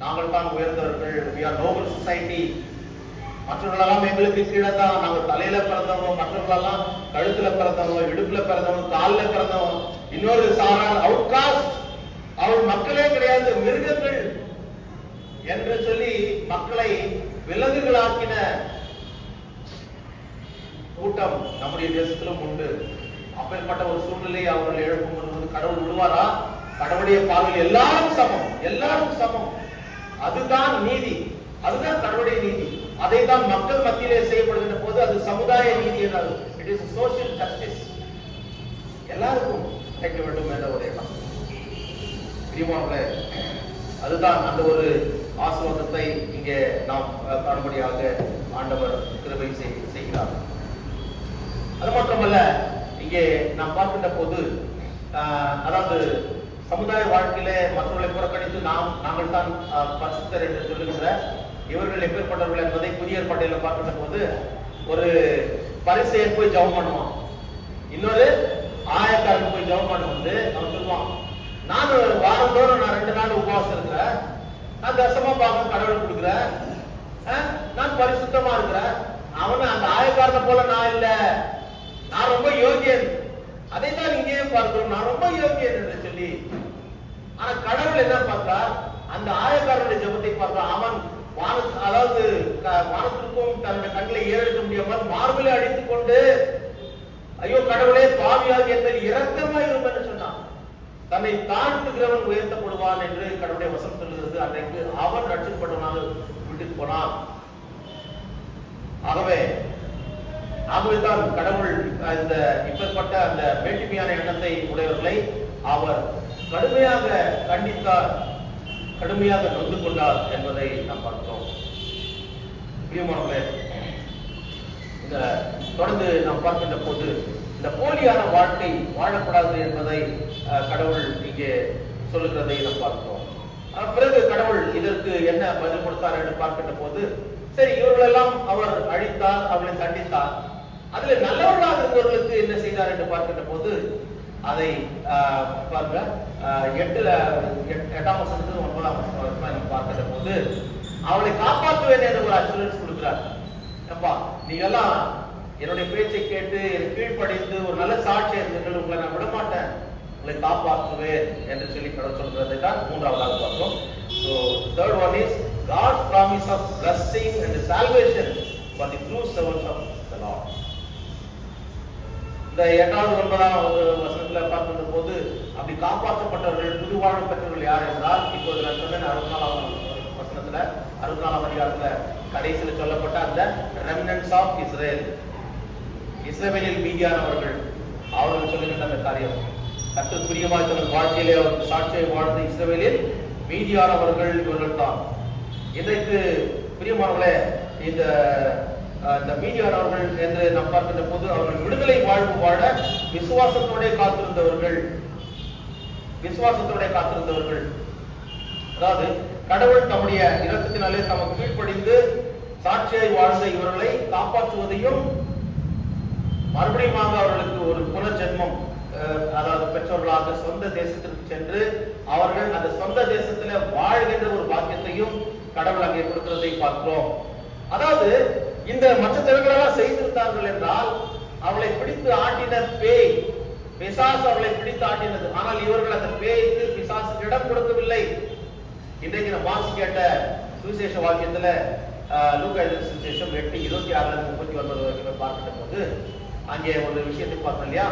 நாங்கள் தான் உயர்ந்தவர்கள், we are noble society, மற்றவர்களெல்லாம் எங்களுக்கு கீழே தான், நாங்கள் தலையில பிறந்தவங்க, மற்றவர்களெல்லாம் கழுத்துல பிறந்தவங்க, இடுப்புல பிறந்தவங்க, காலில் பிறந்தவங்க. இன்னொரு சாரார் அவுட்காஸ்ட், அவள் மக்களே கிடையாது, மிருகங்கள் என்று சொல்லி மக்களை விலங்குகளாக்கின கூட்டம் நம்முடைய தேசத்திலும் உண்டு. அப்பேற்பட்ட ஒரு சூழ்நிலையை அவர்கள் எழுப்பும் போது கடவுள் விடுவாரா? கடவுளுடைய பார்வையில் எல்லாரும் சமம், எல்லாரும் சமம். அதுதான் நீதி, அதுதான் கடவுளுடைய நீதி. அதை தான் மக்கள் மத்தியிலே செய்யப்படுகின்ற போது அது சமுதாய நீதி என்றால் இட் இஸ் சோஷியல் ஜஸ்டிஸ். எல்லாருக்கும் கிடைக்க வேண்டும் என்ற ஒரு எண்ணம். பிரியமானவர்களே, அதுதான் அந்த ஒரு ஆசீர்வாதத்தை இங்கே நாம் காணும்படியாக ஆண்டவர் கிருபை செய்கிறார். அது மட்டுமல்ல, இங்கே நாம் பார்க்கின்ற போது அதாவது சமுதாய வாழ்க்கையிலே மற்றவர்களை புறக்கணித்து நாங்கள் தான் பரிசுத்தர் என்று சொல்லுகின்ற இவர்கள் எப்பேற்பட்டவர்கள் என்பதை புதிய ஏற்பாட்டில் பார்க்கின்ற போது ஒரு பரிசேயன் போய் ஜெபம் பண்ணுவான், இன்னொரு ஆயக்காரன் போய் ஜெபம் பண்ண வந்து அவன் சொல்லுவான், நான் வாரந்தோறும் நான் 2 நாள் உபவாசம் இருக்கிறேன், நான் தசமா பாகம் கடவுள் கொடுக்குறேன், நான் பரிசுத்தமா இருக்கிறேன். அவன் அந்த ஆயக்காரனை போல நான் இல்ல, நான் ரொம்ப யோகியன். அதைத்தான் இங்கேயும் பார்க்கிறோம், நான் ரொம்ப யோகியன் என்று சொல்லி. ஆனா கடவுள் என்ன பார்த்தா, அந்த ஆயக்காரனுடைய ஜெபத்தை பார்த்தா அவன் அதாவது வானத்திற்கும் தன்னுடைய கண்களை ஏறெடுக்க முடியாமல் மார்பிலை அடித்துக் கொண்டு, ஐயோ கடவுளே, பாவியாக என்பது இரக்கமா இருக்கும் என்று சொன்னான். தன்னை தாழ்த்துகிறவன் உயர்த்தப்படுவான் என்று கடவுளுடைய வசனம் சொல்லுகிறது. அன்றைக்கு அவன் ரட்சிக்கப்பட்டவனாக விட்டு போனான். ஆகவேதான் கடவுள் இந்த இப்பேற்பட்ட அந்த மேட்டிமையான எண்ணத்தை உடையவர்களை அவர் கடுமையாக கண்டித்தார், கடுமையாக நொந்து கொண்டார் என்பதை நாம் பார்க்கிறோம். பிரியமானவர்களே, இந்த தொடர்ந்து நாம் பார்க்கின்ற போது இந்த போலியான வாழ்க்கை வாழக்கூடாது என்பதை கடவுள் இங்கே சொல்லுகிறதை நாம் பார்க்கிறோம். பிறகு கடவுள் இதற்கு என்ன பதில் கொடுத்தார் என்று பார்க்கின்ற போது, சரி இவர்களெல்லாம் அவர் அழித்தார், அவர்களை தண்டித்தார், அதுல நல்லவர்களாக இருந்தவர்களுக்கு என்ன செய்தார் என்று பார்க்கின்ற போது அதை பாருங்க 8ஆம் வசனத்துல 9ஆம் வசனம் பார்க்கின்ற போது அவளை காப்பாற்றுவேன் என்று ஒரு அஷூரன்ஸ் கொடுக்கிறார். அப்பா, நீங்க எல்லாம் என்னுடைய பேச்சை கேட்டு கீழ்ப்படிந்து ஒரு நல்ல சாட்சியை இருந்தீர்கள், உங்களை நான் விடமாட்டேன், உங்களை காப்பாற்றுவேன் என்று சொல்லி கடவுள் சொல்றதை தான் 3ஆவதாக பார்க்கிறோம். So third one is God's promise of blessing and salvation for the true servants of the Lord. இந்த 8வது 9வது வசனத்துல பார்க்கின்ற போது அப்படி காப்பாற்றப்பட்டவர்கள் புது வாழ்வு பெற்றவர்கள் யார் என்றால், இப்போது நான் சொன்ன 64ஆம் வசனத்துல 64ஆம் அதிகாரத்துல கடைசியில் சொல்லப்பட்ட அந்த ரெமினன்ட்ஸ் ஆஃப் இஸ்ரேல், இஸ்ரவேலில் மீதியானவர்கள், அவர்கள் சொல்லுகின்ற அந்த காரியம் கர்த்தருக்கு பிரியமாய் தங்கள் வாழ்க்கையிலே அவருக்கு சாட்சியை வாழ்ந்த இஸ்ரவேலில் மீதியானவர்கள் இவர்கள் தான். இன்றைக்கு பிரியமானவர்களே, இந்த மீதியானவர்கள் என்று நாம் பார்க்கின்ற போது அவர்கள் விடுதலை வாழ்வு வாழ விசுவாசத்தோட காத்திருந்தவர்கள், அதாவது கடவுள் தம்முடைய இரக்கத்தினாலே தமக்கு கீழ்ப்படிந்து சாட்சியை வாழ்ந்த இவர்களை காப்பாற்றுவதையும் மறுபடியும் அவர்களுக்கு ஒரு புனர்ஜென்மம், அதாவது பெற்றோர்களாக சொந்த தேசத்திற்கு சென்று அவர்கள் அந்த சொந்த தேசத்துல வாழ்கின்ற ஒரு பாக்கியத்தையும் கடவுள் அங்கே கொடுக்கிறதை பார்க்கிறோம். அதாவது இந்த மற்ற திறன்களெல்லாம் செய்திருந்தார்கள் என்றால் அவளை பிடித்து ஆட்டின பேய், பிசாசு அவளை பிடித்து ஆட்டினது. ஆனால் இவர்கள் அந்த பேய்க்கு பிசாசுக்கு இடம் கொடுக்கவில்லை. இன்றைக்கு நம்ம வாசி கேட்ட சுவிசேஷ வாக்கியத்துல லூக்கா எழுதின சுவிசேஷம் 8:26-39 வரைக்கும் பார்க்கின்ற போது அங்கே ஒரு விஷயத்தை பார்த்தோம் இல்லையா,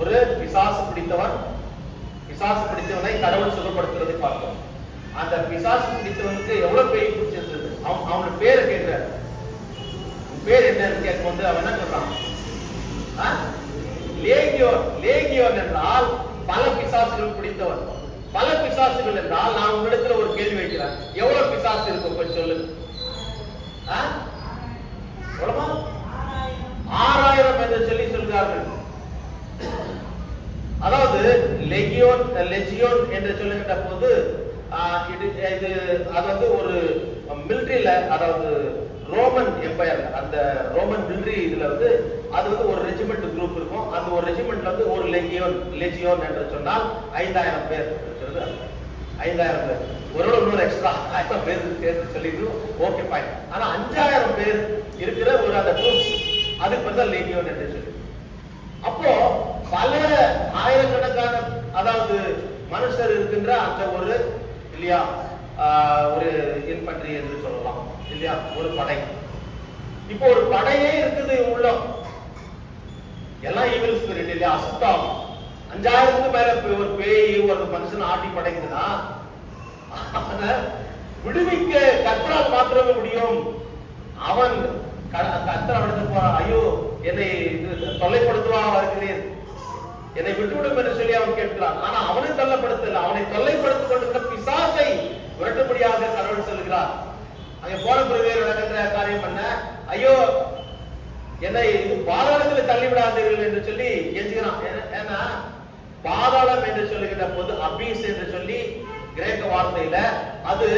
ஒரு பிசாசு பிடித்தவனை கடவுள் சுகப்படுத்துறதை பார்த்தோம். அந்த பிசாசு பிடித்தவனுக்கு எவ்வளவு பேய் பிடிச்சிருந்தது, அவனோட பேரை கேட்கிறார், பேர் என்னன்னு கேட்கும் போது அவன் என்ன சொல்றான், லேகியோன் என்றால் பல பிசாசுகள் பிடித்தவன். பல பிசாசுகள் என்றால் நான் உங்களிடத்துல ஒரு கேள்வி வைக்கிறேன், எவ்வளவு பிசாசு இருக்கும் கொஞ்சம் சொல்லுங்க. 6000 என்று சொல்லி சொல்கிறார்கள். அதாவது லெஜியோன் என்று சொல்லுகின்ற போது இது அது வந்து ஒரு மிலிட்டரியில, அதாவது ரோமன் எம்பையர், அந்த ரோமன் மிலிட்டரி இதுல வந்து அது வந்து ஒரு ரெஜிமெண்ட் குரூப் இருக்கும். அந்த ஒரு ரெஜிமெண்ட்ல வந்து ஒரு லெஜியோன் என்று சொன்னால் 5000 பேர் இருக்கிறது. 5000 பேர் ஒரு இன்னொரு எக்ஸ்ட்ரா 1000 பேர் சேர்த்து சொல்லிடுவோம், ஓகே ஃபைன். ஆனா 5000 பேர் இருக்கிற ஒரு அந்த குரூப்ஸ், அதுக்கு பேர் தான் லெஜியோன் என்று சொல்லி. அப்போ பல ஆயிரக்கணக்கான அதாவது மனுஷர் இருக்கின்ற அந்த ஒரு இல்லையா ஒரு இன்ஃபன்ட்ரி என்று சொல்லலாம் இல்லையா, ஒரு படை. இப்போ ஒரு படையே இருக்குது உள்ள, எல்லாம் ஈவில் ஸ்பிரிட் இல்லையா, அசுத்தம். 5000க்கு மேல ஒரு பேய் ஒரு மனுஷன் ஆட்டி படைக்குதுன்னா விடுவிக்க கர்த்தரால் மாத்திரமே முடியும். அவன் கர்த்தர் அவனுக்கு போறான், ஐயோ என்னை தொல்லைப்படுத்துவா வருகிறேன், என்னை விட்டுவிடும் என்று சொல்லி அவன் கேட்கிறான். ஆனா அவனை தொல்லைப்படுத்தல, அவனை தொல்லைப்படுத்திக் கொண்டிருந்த பிசாசை விரட்டும்படியாக கடவுள் சொல்கிறார். அங்க போன பிறகு நடக்கின்ற காரியம் பண்ண, ஐயோ என்னை பாதாளத்தில் தள்ளிவிடாதீர்கள் என்று சொல்லி கெஞ்சுகிறான். ஏன்னா பாதாளம் என்று சொல்லுகின்ற போது அபீஸ் என்று சொல்லி கிரேக்க வார்த்தையில அது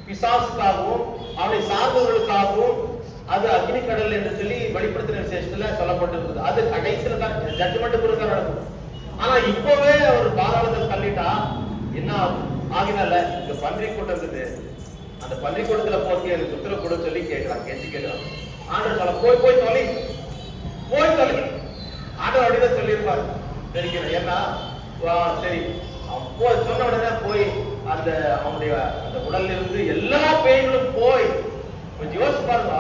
பிசாசுக்காகவும் அவனை சார்ந்தவர்களுக்காகவும் அது அக்னி கடல் என்று சொல்லி வெளிப்படுத்தின விசேஷத்துல சொல்லப்பட்டிருக்குது. அது கடைசியில தான் ஜட்ஜ்மெண்ட் கொடுக்க நடக்கும். ஆனா இப்பவே ஒரு பாதாளத்தில் தள்ளிட்டா என்ன ஆகினால இந்த பன்றி கூட்டம் இருக்குது, அந்த பன்றி கூட்டத்துல போட்டு எனக்கு உத்தரவு கொடு சொல்லி கேட்கிறான், கெஞ்சி கேட்கிறான். ஆண்டவர் சொல்ல போய் போய் தொலை ஆண்டவர் அப்படிதான் சொல்லியிருப்பாரு தெரிகிறேன். ஏன்னா சரி அப்போ சொன்ன உடனே போய் அந்த அவனுடைய அந்த உடல்ல இருந்து எல்லா பேய்களும் போய் கொஞ்சம் யோசிச்சு பாருங்க,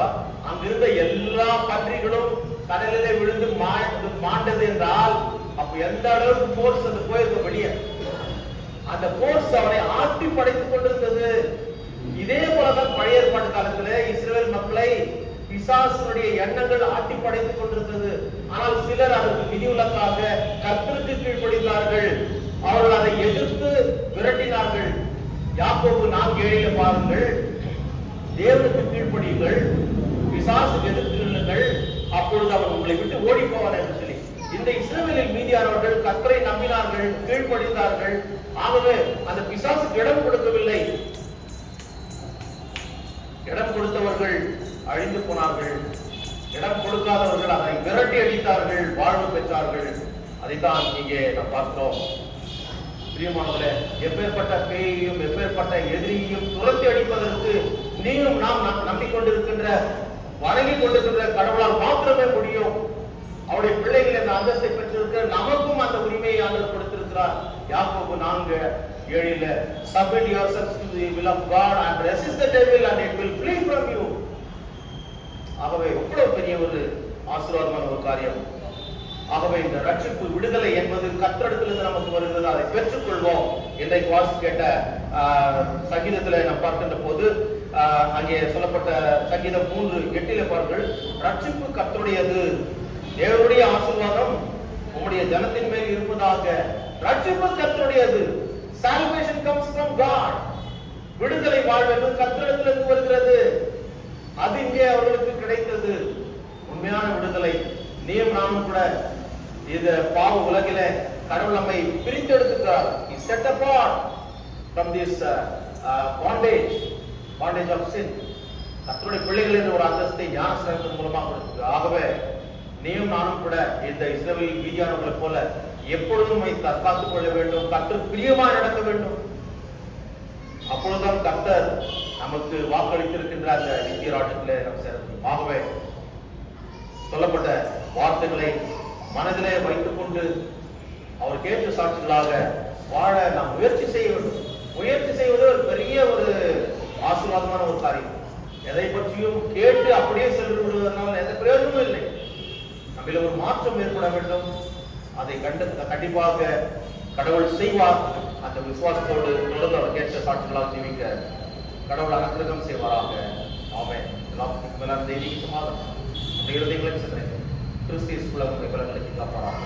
அங்க இருந்த எல்லா பன்றிகளும் கடலிலே விழுந்து மாண்டது என்றால் அப்ப எந்த அளவுக்கு போர்ஸ் அந்த போயிருக்க வெளியே, அந்த போர்ஸ் அவனை ஆட்டி படைத்துக் கொண்டிருந்தது. இதே போலதான் பழைய ஏற்பாட்டு காலத்துல இஸ்ரவேல் மக்களை பிசாசுடைய எண்ணங்கள் ஆட்டி படைத்துக் கொண்டிருந்தது. ஆனால் சிலர் அதற்கு விதிவிலக்காக கர்த்தருக்கு கீழ்ப்படிந்தார்கள், அவர்கள் அதை எதிர்த்து விரட்டினார்கள். யாக்கோபு 4:7 பாருங்கள், தேவனுக்கு கீழ்ப்படியுங்கள், பிசாசுக்கு எதிர்த்து நில்லுங்கள், அப்பொழுது அவர் உங்களை விட்டு ஓடி போவார் என்று சொல்லி. இந்த இஸ்ரவேலில் மீதியானவர்கள் கர்த்தரை நம்பினார்கள், கீழ்ப்படிந்தார்கள். ஆகவே அந்த பிசாசுக்கு இடம் கொடுக்கவில்லை. இடம் கொடுத்தவர்கள் அழிந்து போனார்கள், இடம் கொடுக்காதவர்கள் அதை விரட்டி அடித்தார்கள், வாழ்வு பெற்றார்கள். அதைத்தான் இங்கே நாம் பார்க்கிறோம். பிரியமானவர்களே, எப்பேற்பட்ட பேயையும் எப்பேற்பட்ட எதிரியையும் துரத்தி அடிப்பதற்கு நீயும் நாம் நம்பிக்கொண்டிருக்கின்ற வணங்கிக் கொண்டிருக்கின்ற கடவுளால் மாத்திரமே முடியும். அவருடைய பிள்ளைகள் என்ற அந்தஸ்தை பெற்றிருக்கிற நமக்கும் அந்த உரிமையை ஆண்டவர் கொடுத்திருக்கிறார். யாக்கோபு 4:7 submit yourselves to the will of God and resist the devil and it will flee from you. ஆகவே எவ்வளவு பெரிய ஒரு ஆசீர்வாதமான ஒரு காரியம். ஆகவே இந்த ரட்சிப்பு விடுதலை என்பது கர்த்தரிடத்திலிருந்து நமக்கு வருகிறது, அதை பெற்றுக்கொள்வோம். இன்றைக்கு வாசி கேட்ட சங்கீதத்துல நாம் பார்க்கின்ற போது அங்கே சொல்லப்பட்ட சங்கீதம் 3:8 பாருங்கள், ரட்சிப்பு கர்த்தருடையது, தேவனுடைய ஆசீர்வாதம் உம்முடைய ஜனத்தின் மேல் இருப்பதாக. ரட்சிப்பு கர்த்தருடையது. Salvation comes from God. விடுதலை வாழ்வு என்பது கர்த்தரிடத்திலிருந்து வருகிறது. அது இங்கே அவர்களுக்கு கிடைத்தது உண்மையான விடுதலை. நீயும் நானும் கூட இந்த பாவ உலகிலே கடவுள் நம்மை பிரித்து எடுத்துக்கிறார். He set apart from this bondage of sin. கர்த்தருடைய பிள்ளைகள் என்ற ஒரு அந்தஸ்தை ஞானஸ்நானத்தின் மூலமாக கொடுத்தது. ஆகவே நீயும் நானும் கூட இந்த இஸ்ரவேல் மீதியானவர்களை போல எப்பொழுதும் தற்காத்துக் கொள்ள வேண்டும், கர்த்தர் பிரியமாய் நடக்க வேண்டும். அப்பொழுதுதான் கர்த்தர் நமக்கு வாக்களித்திருக்கின்ற அந்த நித்திய ராஜ்யத்திலே நாம் சேர முடியும். ஆகவே சொல்லப்பட்ட வார்த்தைகளை மனதிலே வைத்துக் கொண்டு அவர் கேட்டு சாட்சிகளாக வாழ நாம் முயற்சி செய்ய வேண்டும். முயற்சி செய்வது ஒரு பெரிய ஒரு ஆசீர்வாதமான ஒரு காரியம். எதை பற்றியும் கேட்டு அப்படியே சென்று விடுவதனால் எந்த பிரயோஜனமும் இல்லை. நம்மள ஒரு மாற்றம் ஏற்பட வேண்டும். அதை கண்டிப்பாக கடவுள் செய்வார். அந்த விசுவாசத்தோடு தொடர்ந்து அவர் கேட்ட சாட்சிகளால் ஜீவிக்க கடவுள் அனுக்கிரகம் செய்வாராக. ஆமென். தெய்வீக சமாதானம் இருதயங்களை சென்றேன் கிறிஸ்து இயேசுக்குள்ள உங்களை பலங்களை காப்பாராக.